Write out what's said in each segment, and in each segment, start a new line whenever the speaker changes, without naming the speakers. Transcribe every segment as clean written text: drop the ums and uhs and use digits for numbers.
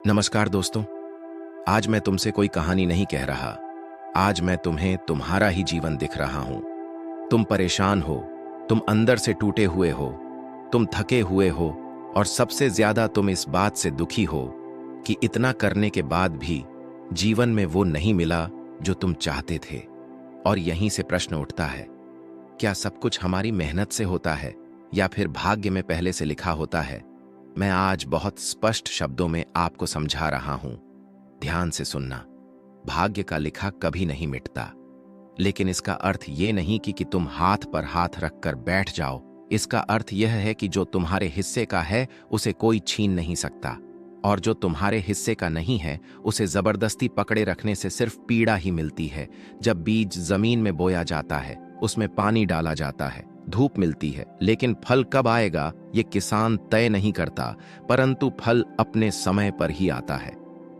नमस्कार दोस्तों। आज मैं तुमसे कोई कहानी नहीं कह रहा। आज मैं तुम्हें तुम्हारा ही जीवन दिख रहा हूं। तुम परेशान हो, तुम अंदर से टूटे हुए हो, तुम थके हुए हो और सबसे ज्यादा तुम इस बात से दुखी हो कि इतना करने के बाद भी जीवन में वो नहीं मिला जो तुम चाहते थे। और यहीं से प्रश्न उठता है, क्या सब कुछ हमारी मेहनत से होता है या फिर भाग्य में पहले से लिखा होता है? मैं आज बहुत स्पष्ट शब्दों में आपको समझा रहा हूं। ध्यान से सुनना। भाग्य का लिखा कभी नहीं मिटता, लेकिन इसका अर्थ यह नहीं कि तुम हाथ पर हाथ रखकर बैठ जाओ। इसका अर्थ यह है कि जो तुम्हारे हिस्से का है उसे कोई छीन नहीं सकता, और जो तुम्हारे हिस्से का नहीं है उसे जबरदस्ती पकड़े रखने से सिर्फ पीड़ा ही मिलती है। जब बीज जमीन में बोया जाता है, उसमें पानी डाला जाता है, धूप मिलती है, लेकिन फल कब आएगा ये किसान तय नहीं करता, परंतु फल अपने समय पर ही आता है।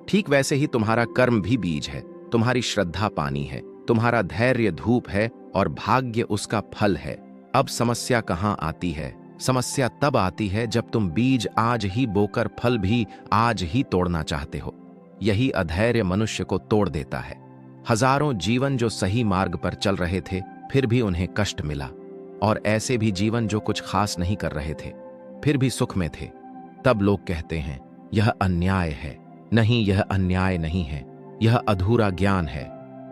ठीक वैसे ही तुम्हारा कर्म भी बीज है, तुम्हारी श्रद्धा पानी है, तुम्हारा धैर्य धूप है और भाग्य उसका फल है। अब समस्या कहां आती है? समस्या तब आती है जब तुम बीज आज ही बोकर फल भी आज ही तोड़ना चाहते हो। यही अधैर्य मनुष्य को तोड़ देता है। हजारों जीवन जो सही मार्ग पर चल रहे थे फिर भी उन्हें कष्ट मिला, और ऐसे भी जीवन जो कुछ खास नहीं कर रहे थे फिर भी सुख में थे। तब लोग कहते हैं यह अन्याय है। नहीं, यह अन्याय नहीं है, यह अधूरा ज्ञान है।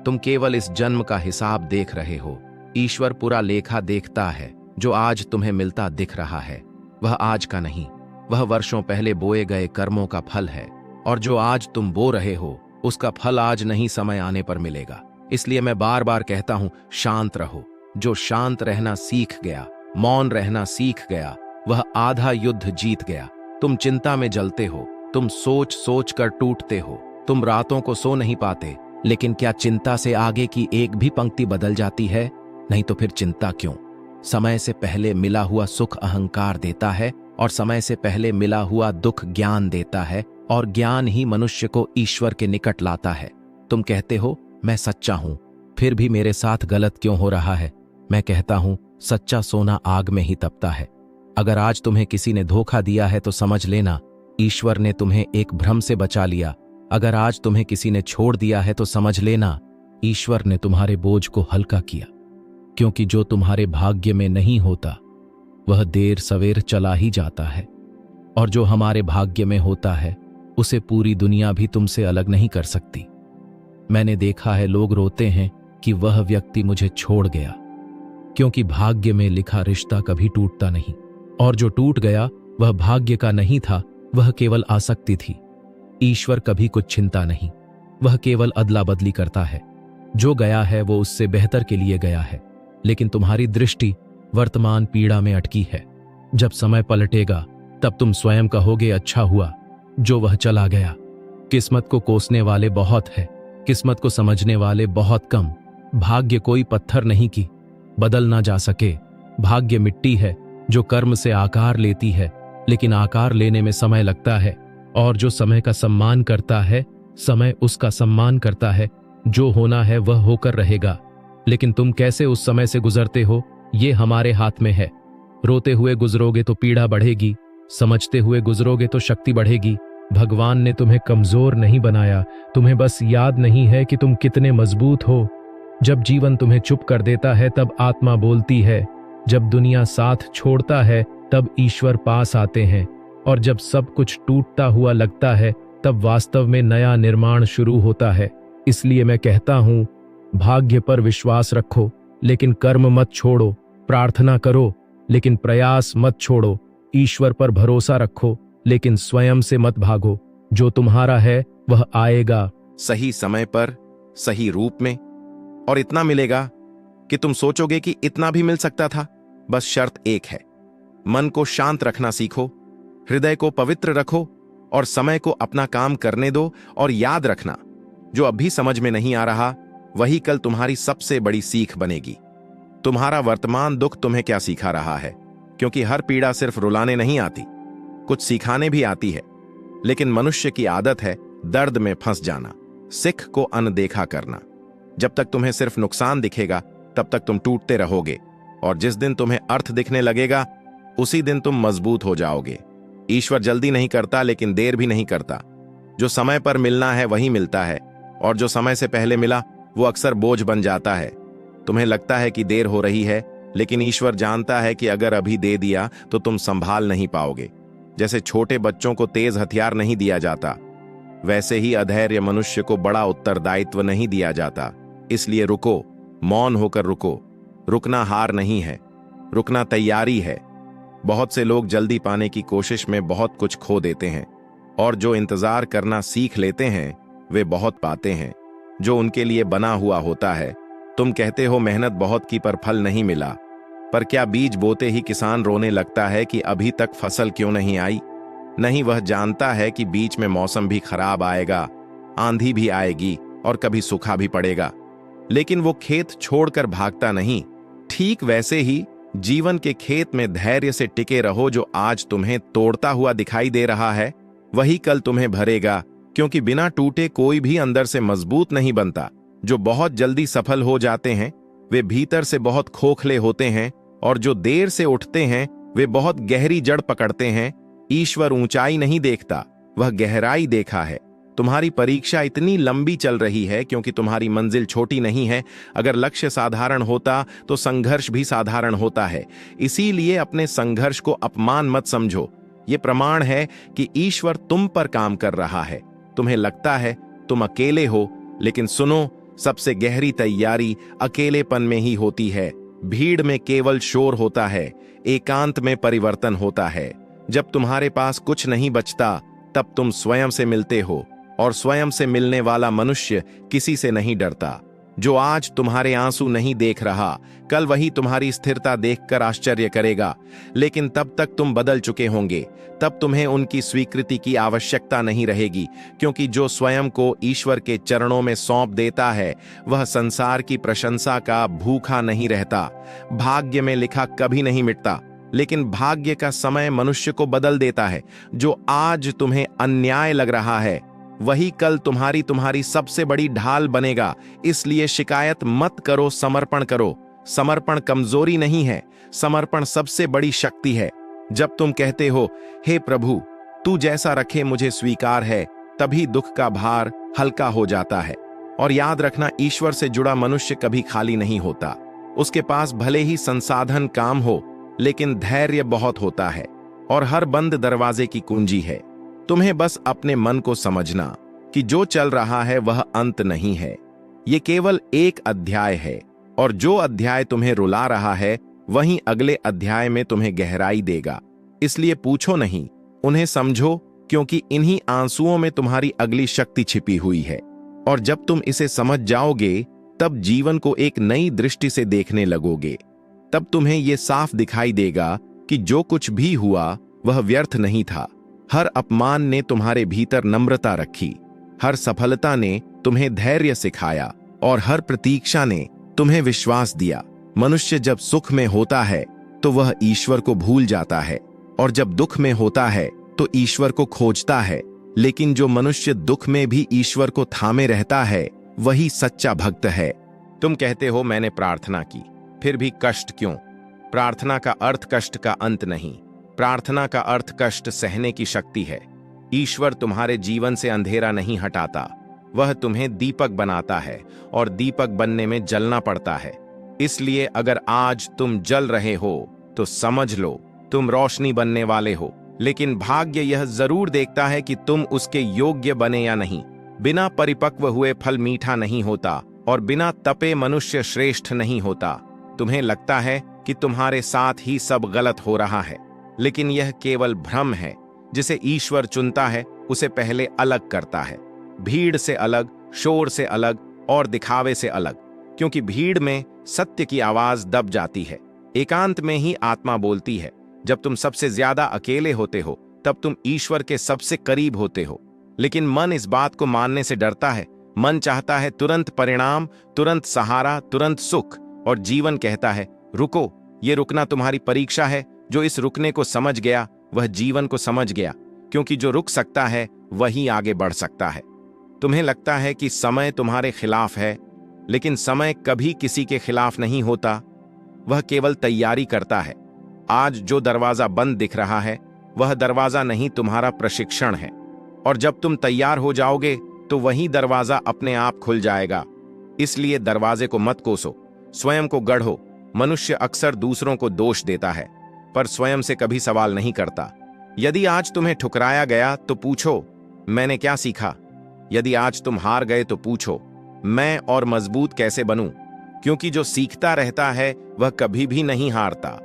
तुम केवल इस जन्म का हिसाब देख रहे हो। ईश्वर पूरा लेखा देखता है। जो आज तुम्हें मिलता दिख रहा है वह आज का नहीं, वह वर्षों पहले बोए गए कर्मों का फल है। और जो आज तुम बो रहे हो उसका फल आज नहीं, समय आने पर मिलेगा। इसलिए मैं बार बार कहता हूं, शांत रहो। जो शांत रहना सीख गया, मौन रहना सीख गया, वह आधा युद्ध जीत गया। तुम चिंता में जलते हो, तुम सोच सोच कर टूटते हो, तुम रातों को सो नहीं पाते, लेकिन क्या चिंता से आगे की एक भी पंक्ति बदल जाती है? नहीं तो फिर चिंता क्यों? समय से पहले मिला हुआ सुख अहंकार देता है, और समय से पहले मिला हुआ दुख ज्ञान देता है, और ज्ञान ही मनुष्य को ईश्वर के निकट लाता है। तुम कहते हो मैं सच्चा हूं, फिर भी मेरे साथ गलत क्यों हो रहा है? मैं कहता हूं, सच्चा सोना आग में ही तपता है। अगर आज तुम्हें किसी ने धोखा दिया है तो समझ लेना ईश्वर ने तुम्हें एक भ्रम से बचा लिया। अगर आज तुम्हें किसी ने छोड़ दिया है तो समझ लेना ईश्वर ने तुम्हारे बोझ को हल्का किया। क्योंकि जो तुम्हारे भाग्य में नहीं होता वह देर सवेर चला ही जाता है, और जो हमारे भाग्य में होता है उसे पूरी दुनिया भी तुमसे अलग नहीं कर सकती। मैंने देखा है लोग रोते हैं कि वह व्यक्ति मुझे छोड़ गया, क्योंकि भाग्य में लिखा रिश्ता कभी टूटता नहीं, और जो टूट गया वह भाग्य का नहीं था, वह केवल आसक्ति थी। ईश्वर कभी कुछ छिनता नहीं, वह केवल अदला बदली करता है। जो गया है वो उससे बेहतर के लिए गया है, लेकिन तुम्हारी दृष्टि वर्तमान पीड़ा में अटकी है। जब समय पलटेगा तब तुम स्वयं कहोगे अच्छा हुआ जो वह चला गया। किस्मत को कोसने वाले बहुत है, किस्मत को समझने वाले बहुत कम। भाग्य कोई पत्थर नहीं कि बदल ना जा सके। भाग्य मिट्टी है जो कर्म से आकार लेती है, लेकिन आकार लेने में समय लगता है, और जो समय का सम्मान करता है समय उसका सम्मान करता है। जो होना है वह होकर रहेगा, लेकिन तुम कैसे उस समय से गुजरते हो ये हमारे हाथ में है। रोते हुए गुजरोगे तो पीड़ा बढ़ेगी, समझते हुए गुजरोगे तो शक्ति बढ़ेगी। भगवान ने तुम्हें कमजोर नहीं बनाया, तुम्हें बस याद नहीं है कि तुम कितने मजबूत हो। जब जीवन तुम्हें चुप कर देता है तब आत्मा बोलती है, जब दुनिया साथ छोड़ता है तब ईश्वर पास आते हैं, और जब सब कुछ टूटता हुआ लगता है तब वास्तव में नया निर्माण शुरू होता है। इसलिए मैं कहता हूं, भाग्य पर विश्वास रखो लेकिन कर्म मत छोड़ो। प्रार्थना करो लेकिन प्रयास मत छोड़ो। ईश्वर पर भरोसा रखो लेकिन स्वयं से मत भागो। जो तुम्हारा है वह आएगा, सही समय पर, सही रूप में, और इतना मिलेगा कि तुम सोचोगे कि इतना भी मिल सकता था। बस शर्त एक है, मन को शांत रखना सीखो, हृदय को पवित्र रखो और समय को अपना काम करने दो। और याद रखना, जो अभी समझ में नहीं आ रहा वही कल तुम्हारी सबसे बड़ी सीख बनेगी। तुम्हारा वर्तमान दुख तुम्हें क्या सिखा रहा है? क्योंकि हर पीड़ा सिर्फ रुलाने नहीं आती, कुछ सिखाने भी आती है। लेकिन मनुष्य की आदत है दर्द में फंस जाना, सिख को अनदेखा करना। जब तक तुम्हें सिर्फ नुकसान दिखेगा तब तक तुम टूटते रहोगे, और जिस दिन तुम्हें अर्थ दिखने लगेगा उसी दिन तुम मजबूत हो जाओगे। ईश्वर जल्दी नहीं करता लेकिन देर भी नहीं करता। जो समय पर मिलना है वही मिलता है, और जो समय से पहले मिला वो अक्सर बोझ बन जाता है। तुम्हें लगता है कि देर हो रही है, लेकिन ईश्वर जानता है कि अगर अभी दे दिया तो तुम संभाल नहीं पाओगे। जैसे छोटे बच्चों को तेज हथियार नहीं दिया जाता, वैसे ही अधैर्य मनुष्य को बड़ा उत्तरदायित्व नहीं दिया जाता। इसलिए रुको, मौन होकर रुको। रुकना हार नहीं है, रुकना तैयारी है। बहुत से लोग जल्दी पाने की कोशिश में बहुत कुछ खो देते हैं, और जो इंतजार करना सीख लेते हैं वे बहुत पाते हैं जो उनके लिए बना हुआ होता है। तुम कहते हो मेहनत बहुत की पर फल नहीं मिला, पर क्या बीज बोते ही किसान रोने लगता है कि अभी तक फसल क्यों नहीं आई? नहीं, वह जानता है कि बीच में मौसम भी खराब आएगा, आंधी भी आएगी और कभी सूखा भी पड़ेगा, लेकिन वो खेत छोड़कर भागता नहीं। ठीक वैसे ही जीवन के खेत में धैर्य से टिके रहो। जो आज तुम्हें तोड़ता हुआ दिखाई दे रहा है वही कल तुम्हें भरेगा, क्योंकि बिना टूटे कोई भी अंदर से मजबूत नहीं बनता। जो बहुत जल्दी सफल हो जाते हैं वे भीतर से बहुत खोखले होते हैं, और जो देर से उठते हैं वे बहुत गहरी जड़ पकड़ते हैं। ईश्वर ऊंचाई नहीं देखता, वह गहराई देखा है। तुम्हारी परीक्षा इतनी लंबी चल रही है क्योंकि तुम्हारी मंजिल छोटी नहीं है। अगर लक्ष्य साधारण होता तो संघर्ष भी साधारण होता है। इसीलिए अपने संघर्ष को अपमान मत समझो। ये प्रमाण है कि ईश्वर तुम पर काम कर रहा है। तुम्हें लगता है तुम अकेले हो, लेकिन सुनो, सबसे गहरी तैयारी अकेलेपन में ही होती है। भीड़ में केवल शोर होता है, एकांत में परिवर्तन होता है। जब तुम्हारे पास कुछ नहीं बचता तब तुम स्वयं से मिलते हो, और स्वयं से मिलने वाला मनुष्य किसी से नहीं डरता। जो आज तुम्हारे आंसू नहीं देख रहा, कल वही तुम्हारी स्थिरता देखकर आश्चर्य करेगा। लेकिन तब तक तुम बदल चुके होंगे, तब तुम्हें उनकी स्वीकृति की आवश्यकता नहीं रहेगी, क्योंकि जो स्वयं को ईश्वर के चरणों में सौंप देता है वह संसार की प्रशंसा का भूखा नहीं रहता। भाग्य में लिखा कभी नहीं मिटता, लेकिन भाग्य का समय मनुष्य को बदल देता है। जो आज तुम्हें अन्याय लग रहा है वही कल तुम्हारी सबसे बड़ी ढाल बनेगा। इसलिए शिकायत मत करो, समर्पण करो। समर्पण कमजोरी नहीं है, समर्पण सबसे बड़ी शक्ति है। जब तुम कहते हो हे प्रभु तू जैसा रखे मुझे स्वीकार है, तभी दुख का भार हल्का हो जाता है। और याद रखना, ईश्वर से जुड़ा मनुष्य कभी खाली नहीं होता। उसके पास भले ही संसाधन काम हो, लेकिन धैर्य बहुत होता है, और हर बंद दरवाजे की कुंजी है। तुम्हें बस अपने मन को समझना कि जो चल रहा है वह अंत नहीं है, ये केवल एक अध्याय है, और जो अध्याय तुम्हें रुला रहा है वहीं अगले अध्याय में तुम्हें गहराई देगा। इसलिए पूछो नहीं, उन्हें समझो, क्योंकि इन्हीं आंसुओं में तुम्हारी अगली शक्ति छिपी हुई है। और जब तुम इसे समझ जाओगे तब जीवन को एक नई दृष्टि से देखने लगोगे। तब तुम्हें यह साफ दिखाई देगा कि जो कुछ भी हुआ वह व्यर्थ नहीं था। हर अपमान ने तुम्हारे भीतर नम्रता रखी, हर सफलता ने तुम्हें धैर्य सिखाया, और हर प्रतीक्षा ने तुम्हें विश्वास दिया। मनुष्य जब सुख में होता है तो वह ईश्वर को भूल जाता है, और जब दुख में होता है तो ईश्वर को खोजता है। लेकिन जो मनुष्य दुख में भी ईश्वर को थामे रहता है वही सच्चा भक्त है। तुम कहते हो मैंने प्रार्थना की, फिर भी कष्ट क्यों? प्रार्थना का अर्थ कष्ट का अंत नहीं, प्रार्थना का अर्थ कष्ट सहने की शक्ति है। ईश्वर तुम्हारे जीवन से अंधेरा नहीं हटाता, वह तुम्हें दीपक बनाता है, और दीपक बनने में जलना पड़ता है। इसलिए अगर आज तुम जल रहे हो तो समझ लो तुम रोशनी बनने वाले हो। लेकिन भाग्य यह जरूर देखता है कि तुम उसके योग्य बने या नहीं। बिना परिपक्व हुए फल मीठा नहीं होता, और बिना तपे मनुष्य श्रेष्ठ नहीं होता। तुम्हें लगता है कि तुम्हारे साथ ही सब गलत हो रहा है, लेकिन यह केवल भ्रम है। जिसे ईश्वर चुनता है उसे पहले अलग करता है, भीड़ से अलग, शोर से अलग, और दिखावे से अलग। क्योंकि भीड़ में सत्य की आवाज दब जाती है, एकांत में ही आत्मा बोलती है। जब तुम सबसे ज्यादा अकेले होते हो तब तुम ईश्वर के सबसे करीब होते हो। लेकिन मन इस बात को मानने से डरता है। मन चाहता है तुरंत परिणाम, तुरंत सहारा, तुरंत सुख, और जीवन कहता है रुको, ये रुकना तुम्हारी परीक्षा है। जो इस रुकने को समझ गया वह जीवन को समझ गया, क्योंकि जो रुक सकता है वही आगे बढ़ सकता है। तुम्हें लगता है कि समय तुम्हारे खिलाफ है, लेकिन समय कभी किसी के खिलाफ नहीं होता, वह केवल तैयारी करता है। आज जो दरवाजा बंद दिख रहा है वह दरवाजा नहीं, तुम्हारा प्रशिक्षण है। और जब तुम तैयार हो जाओगे तो वही दरवाजा अपने आप खुल जाएगा। इसलिए दरवाजे को मत कोसो, स्वयं को गढ़ो। मनुष्य अक्सर दूसरों को दोष देता है, पर स्वयं से कभी सवाल नहीं करता। यदि आज तुम्हें ठुकराया गया तो पूछो, मैंने क्या सीखा? यदि आज तुम हार गए तो पूछो, मैं और मजबूत कैसे बनूं? क्योंकि जो सीखता रहता है वह कभी भी नहीं हारता।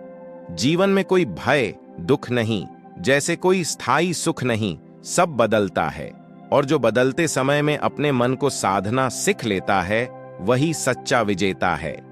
जीवन में कोई भय, दुख नहीं, जैसे कोई स्थायी सुख नहीं। सब बदलता है, और जो बदलते समय में अपने मन को साधना सीख लेता है, वही सच्चा विजेता है।